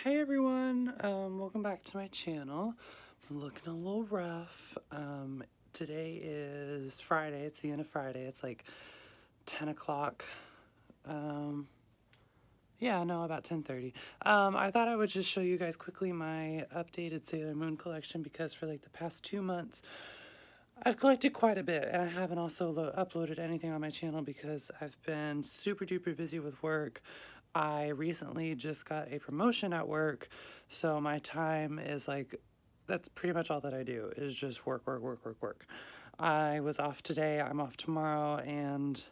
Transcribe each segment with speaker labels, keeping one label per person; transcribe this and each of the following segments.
Speaker 1: Hey everyone, welcome back to my channel. I'm looking a little rough. Today is Friday, it's the end of Friday, it's like 10 o'clock. Yeah, no, about 10:30. I thought I would just show you guys quickly my updated Sailor Moon collection because for like the past 2 months, I've collected quite a bit, and I haven't also uploaded anything on my channel because I've been super duper busy with work. I recently just got a promotion at work, so my time is like, that's pretty much all that I do is just work, work, work, work, work. I was off today, I'm off tomorrow, and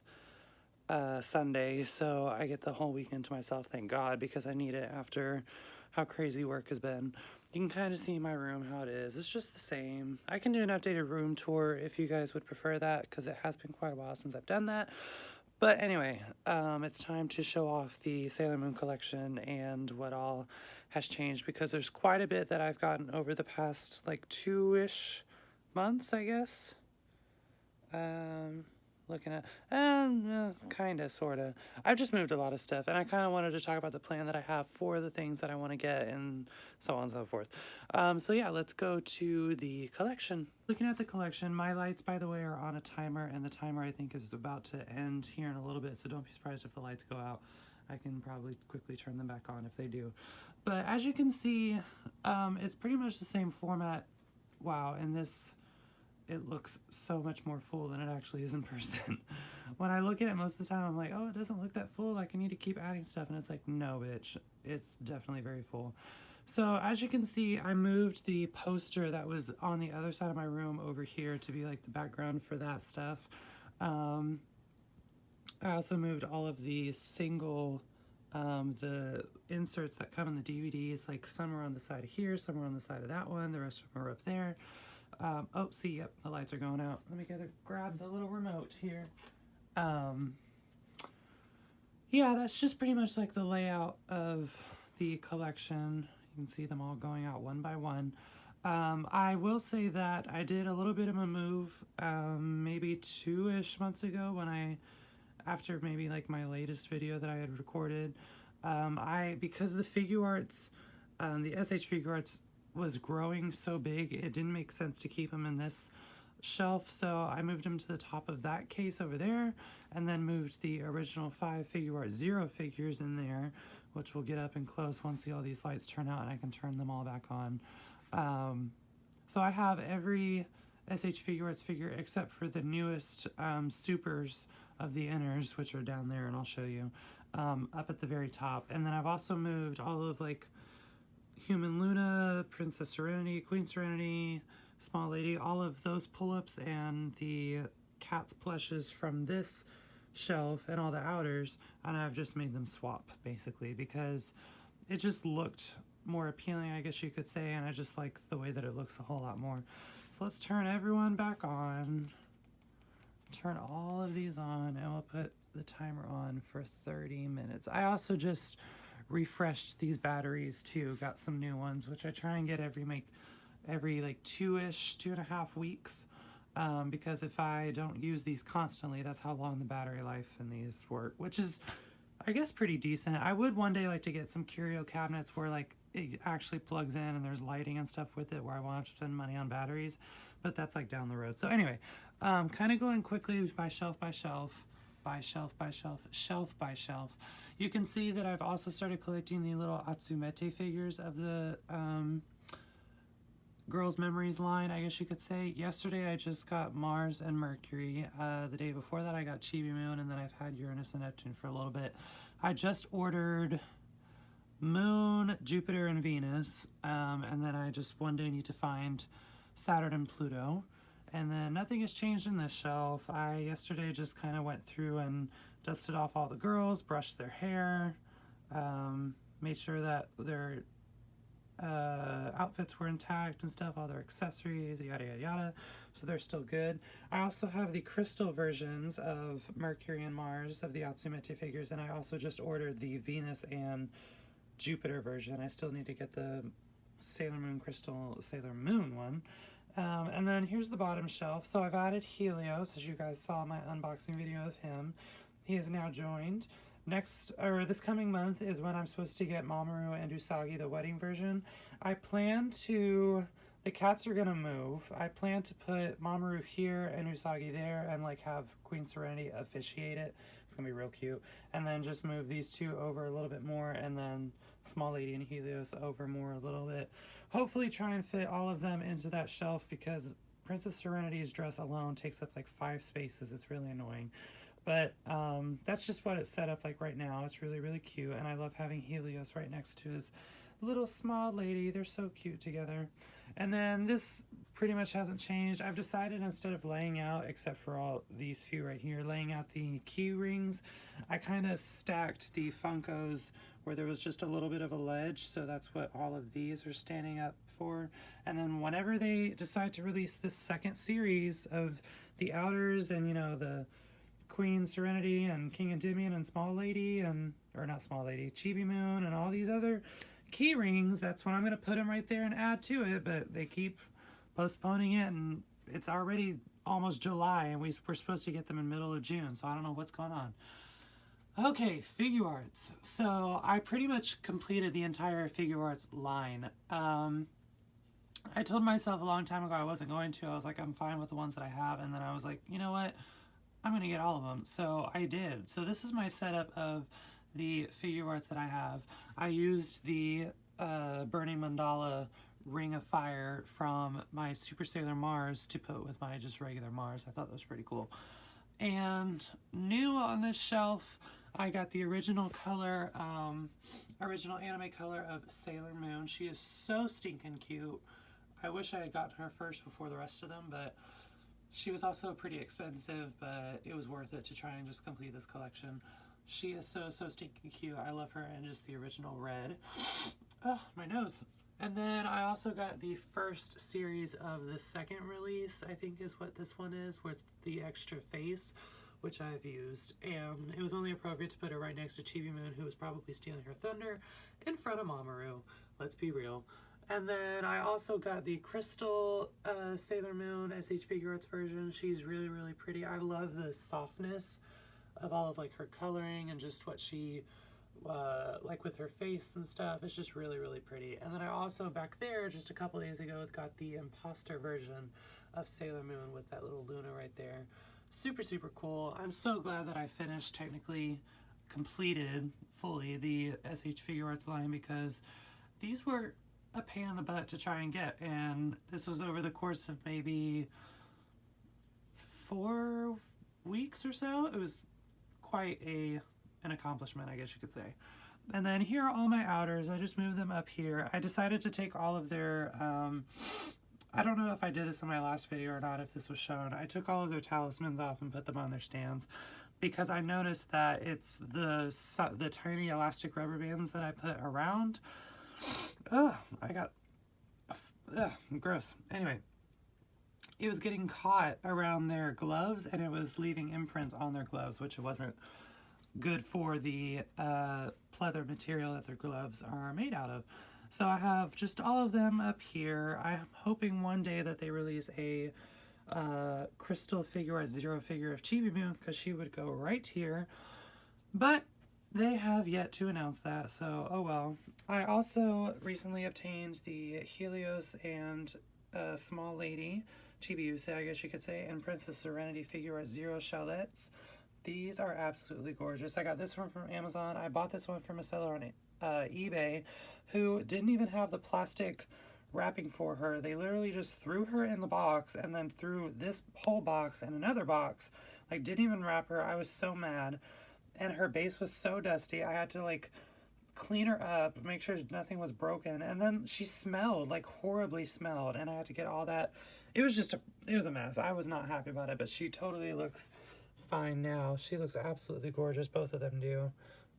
Speaker 1: Sunday, so I get the whole weekend to myself, thank God, because I need it after how crazy work has been. You can kind of see my room, how it is. It's just the same. I can do an updated room tour if you guys would prefer that, because it has been quite a while since I've done that. But anyway, it's time to show off the Sailor Moon collection and what all has changed, because there's quite a bit that I've gotten over the past, like, 2-ish months, I guess. Looking at, kinda, sorta. I've just moved a lot of stuff, and I kind of wanted to talk about the plan that I have for the things that I want to get, and so on and so forth. So yeah, let's go to the collection. Looking at the collection, my lights, by the way, are on a timer, and the timer, I think, is about to end here in a little bit, so don't be surprised if the lights go out. I can probably quickly turn them back on if they do. But as you can see, it's pretty much the same format. Wow, and this, it looks so much more full than it actually is in person. When I look at it most of the time, I'm like, oh, it doesn't look that full, like I need to keep adding stuff, and it's like, no bitch, it's definitely very full. So as you can see, I moved the poster that was on the other side of my room over here to be like the background for that stuff. I also moved all of the the inserts that come in the DVDs, like some are on the side of here, some are on the side of that one, the rest of them are up there. Oh, see, yep, the lights are going out. Let me grab the little remote here. Yeah, that's just pretty much like the layout of the collection. You can see them all going out one by one. I will say that I did a little bit of a move maybe 2-ish months ago when after maybe like my latest video that I had recorded, because the Figuarts, the SH Figuarts was growing so big, it didn't make sense to keep them in this shelf, so I moved them to the top of that case over there, and then moved the original 5 Figuart Zero figures in there, which we'll get up and close once all these lights turn out and I can turn them all back on. So I have every SH Figuarts figure except for the newest supers of the inners, which are down there, and I'll show you, up at the very top. And then I've also moved all of like Human Luna, Princess Serenity, Queen Serenity, Small Lady, all of those pull-ups and the cat's plushes from this shelf and all the outers, and I've just made them swap basically because it just looked more appealing, I guess you could say, and I just like the way that it looks a whole lot more. So let's turn everyone back on, turn all of these on, and we'll put the timer on for 30 minutes. I also just refreshed these batteries too, got some new ones, which I try and get every like 2.5 weeks, because if I don't use these constantly, that's how long the battery life in these work, which is, I guess, pretty decent. I would one day like to get some curio cabinets where like it actually plugs in and there's lighting and stuff with it where I won't have to spend money on batteries, but that's like down the road. So anyway, kind of going quickly by shelf by shelf, shelf by shelf. You can see that I've also started collecting the little Atsumete figures of the Girls Memories line, I guess you could say. Yesterday I just got Mars and Mercury. The day before that I got Chibi Moon, and then I've had Uranus and Neptune for a little bit. I just ordered Moon, Jupiter, and Venus, and then I just one day need to find Saturn and Pluto. And then nothing has changed in this shelf. I yesterday just kind of went through and dusted off all the girls, brushed their hair, made sure that their outfits were intact and stuff, all their accessories, yada yada yada, so they're still good. I also have the crystal versions of Mercury and Mars of the Atsumete figures, and I also just ordered the Venus and Jupiter version. I still need to get the Sailor Moon Crystal Sailor Moon one. And then here's the bottom shelf. So I've added Helios, as you guys saw my unboxing video of him. He is now joined. this coming month is when I'm supposed to get Mamoru and Usagi, the wedding version. I plan to, the cats are gonna move. I plan to put Mamoru here and Usagi there and like have Queen Serenity officiate it. It's gonna be real cute. And then just move these two over a little bit more, and then Small Lady and Helios over more a little bit. Hopefully try and fit all of them into that shelf, because Princess Serenity's dress alone takes up like 5 spaces. It's really annoying. But that's just what it's set up like right now. It's really, really cute. And I love having Helios right next to his little Small Lady. They're so cute together. And then this pretty much hasn't changed. I've decided, instead of laying out, except for all these few right here, laying out the key rings, I kind of stacked the Funkos where there was just a little bit of a ledge. So that's what all of these are standing up for. And then whenever they decide to release this second series of the outers and, you know, the Queen Serenity and King Endymion and Small Lady, and, or not Small Lady, Chibi Moon and all these other key rings, that's when I'm going to put them right there and add to it. But they keep postponing it, and it's already almost July, and we're supposed to get them in middle of June, so I don't know what's going on. Okay, Figuarts. So I pretty much completed the entire Figuarts line. I told myself a long time ago I wasn't going to. I was like, I'm fine with the ones that I have, and then I was like, you know what, I'm going to get all of them. So I did. So this is my setup of the Figuarts that I have. I used the Burning Mandala Ring of Fire from my Super Sailor Mars to put with my just regular Mars. I thought that was pretty cool. And new on this shelf, I got the original color, original anime color of Sailor Moon. She is so stinking cute. I wish I had gotten her first before the rest of them, but she was also pretty expensive, but it was worth it to try and just complete this collection. She is so stinking cute. I love her in just the original red. Oh, my nose. And then I also got the first series of the second release, I think is what this one is, with the extra face, which I've used. And it was only appropriate to put her right next to Chibi Moon, who was probably stealing her thunder, in front of Mamoru. Let's be real. And then I also got the Crystal Sailor Moon SH Figuarts version. She's really, really pretty. I love the softness of all of like her coloring and just what she, like with her face and stuff. It's just really, really pretty. And then I also, back there, just a couple days ago, got the Imposter version of Sailor Moon with that little Luna right there. Super, super cool. I'm so glad that I finished, technically completed fully, the SH Figuarts line, because these were a pain in the butt to try and get, and this was over the course of maybe 4 weeks or so. It was quite an accomplishment, I guess you could say. And then here are all my outers. I just moved them up here. I decided to take all of their I don't know if I did this in my last video or not, if this was shown. I took all of their talismans off and put them on their stands, because I noticed that it's the tiny elastic rubber bands that I put around. Ugh, gross. Anyway, it was getting caught around their gloves, and it was leaving imprints on their gloves, which wasn't good for the pleather material that their gloves are made out of. So I have just all of them up here. I'm hoping one day that they release a Crystal Figuarts Zero figure of Chibi Moon, because she would go right here. But they have yet to announce that, so oh well. I also recently obtained the Helios and Small Lady, Chibiusa, I guess you could say, and Princess Serenity Figuarts Zero Shallettes. These are absolutely gorgeous. I got this one from Amazon. I bought this one from a seller on eBay who didn't even have the plastic wrapping for her. They literally just threw her in the box and then threw this whole box and another box. Like, didn't even wrap her. I was so mad. And her base was so dusty, I had to like clean her up, make sure nothing was broken, and then she smelled, like horribly smelled, and I had to get all that. It was just it was a mess. I was not happy about it, but she totally looks fine now. She looks absolutely gorgeous, both of them do.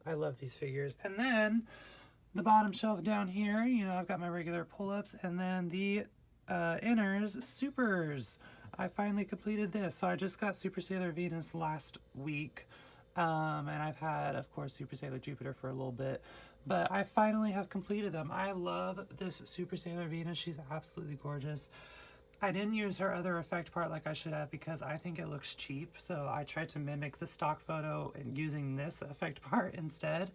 Speaker 1: I love these figures. And then the bottom shelf down here, you know, I've got my regular pull-ups, and then the inners, supers. I finally completed this. So I just got Super Sailor Venus last week. And I've had, of course, Super Sailor Jupiter for a little bit, but I finally have completed them. I love this Super Sailor Venus. She's absolutely gorgeous. I didn't use her other effect part like I should have because I think it looks cheap. So I tried to mimic the stock photo and using this effect part instead.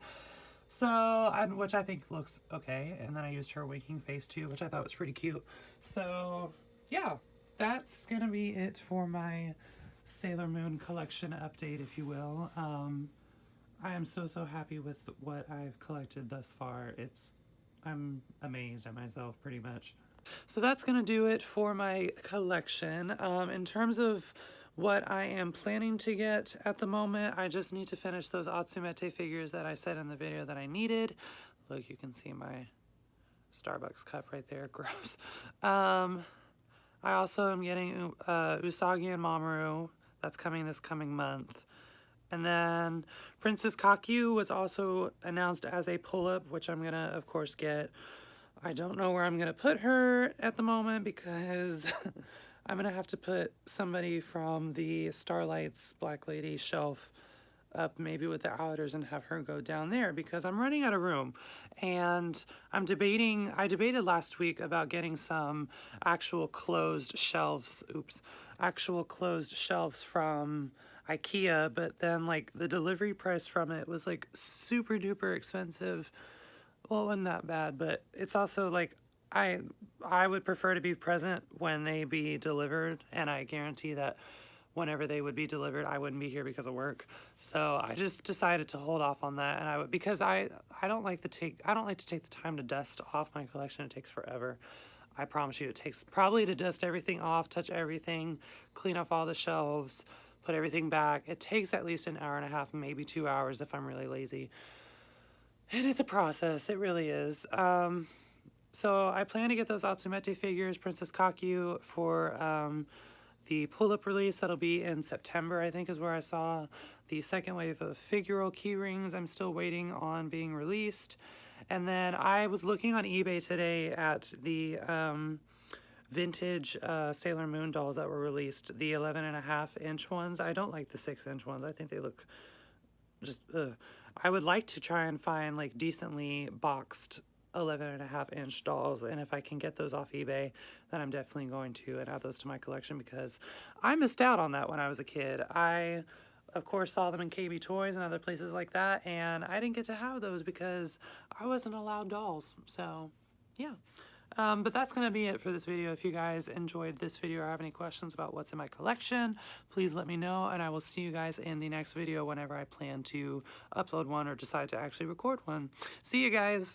Speaker 1: So, which I think looks okay. And then I used her winking face too, which I thought was pretty cute. So, yeah, that's gonna be it for my Sailor Moon collection update, if you will. I am so happy with what I've collected thus far. I'm amazed at myself pretty much. So that's gonna do it for my collection. In terms of what I am planning to get at the moment, I just need to finish those Atsumete figures that I said in the video that I needed. Look, you can see my Starbucks cup right there, gross. I also am getting Usagi and Mamoru. That's coming this coming month. And then Princess Kakyu was also announced as a pull-up, which I'm gonna, of course, get. I don't know where I'm gonna put her at the moment because I'm gonna have to put somebody from the Starlight's Black Lady shelf up maybe with the outers and have her go down there because I'm running out of room. And I debated last week about getting some actual closed shelves from IKEA, but then like the delivery price from it was like super duper expensive. Well, it wasn't that bad, but it's also like I would prefer to be present when they be delivered, and I guarantee that whenever they would be delivered, I wouldn't be here because of work. So I just decided to hold off on that, and because I don't like to take the time to dust off my collection. It takes forever. I promise you, it takes probably to dust everything off, touch everything, clean off all the shelves, put everything back. It takes at least an hour and a half, maybe 2 hours if I'm really lazy. And it's a process, it really is. So I plan to get those Atsumete figures, Princess Kakyu, for the pull-up release. That'll be in September, I think is where I saw the second wave of figural key rings. I'm still waiting on being released. And then I was looking on eBay today at the vintage Sailor Moon dolls that were released, the 11.5-inch ones. I don't like the 6-inch ones. I think they look just, I would like to try and find like decently boxed 11.5-inch dolls, and if I can get those off eBay, then I'm definitely going to and add those to my collection because I missed out on that when I was a kid. I, of course, saw them in KB Toys and other places like that, and I didn't get to have those because I wasn't allowed dolls. So, yeah. But that's going to be it for this video. If you guys enjoyed this video or have any questions about what's in my collection, please let me know, and I will see you guys in the next video whenever I plan to upload one or decide to actually record one. See you guys!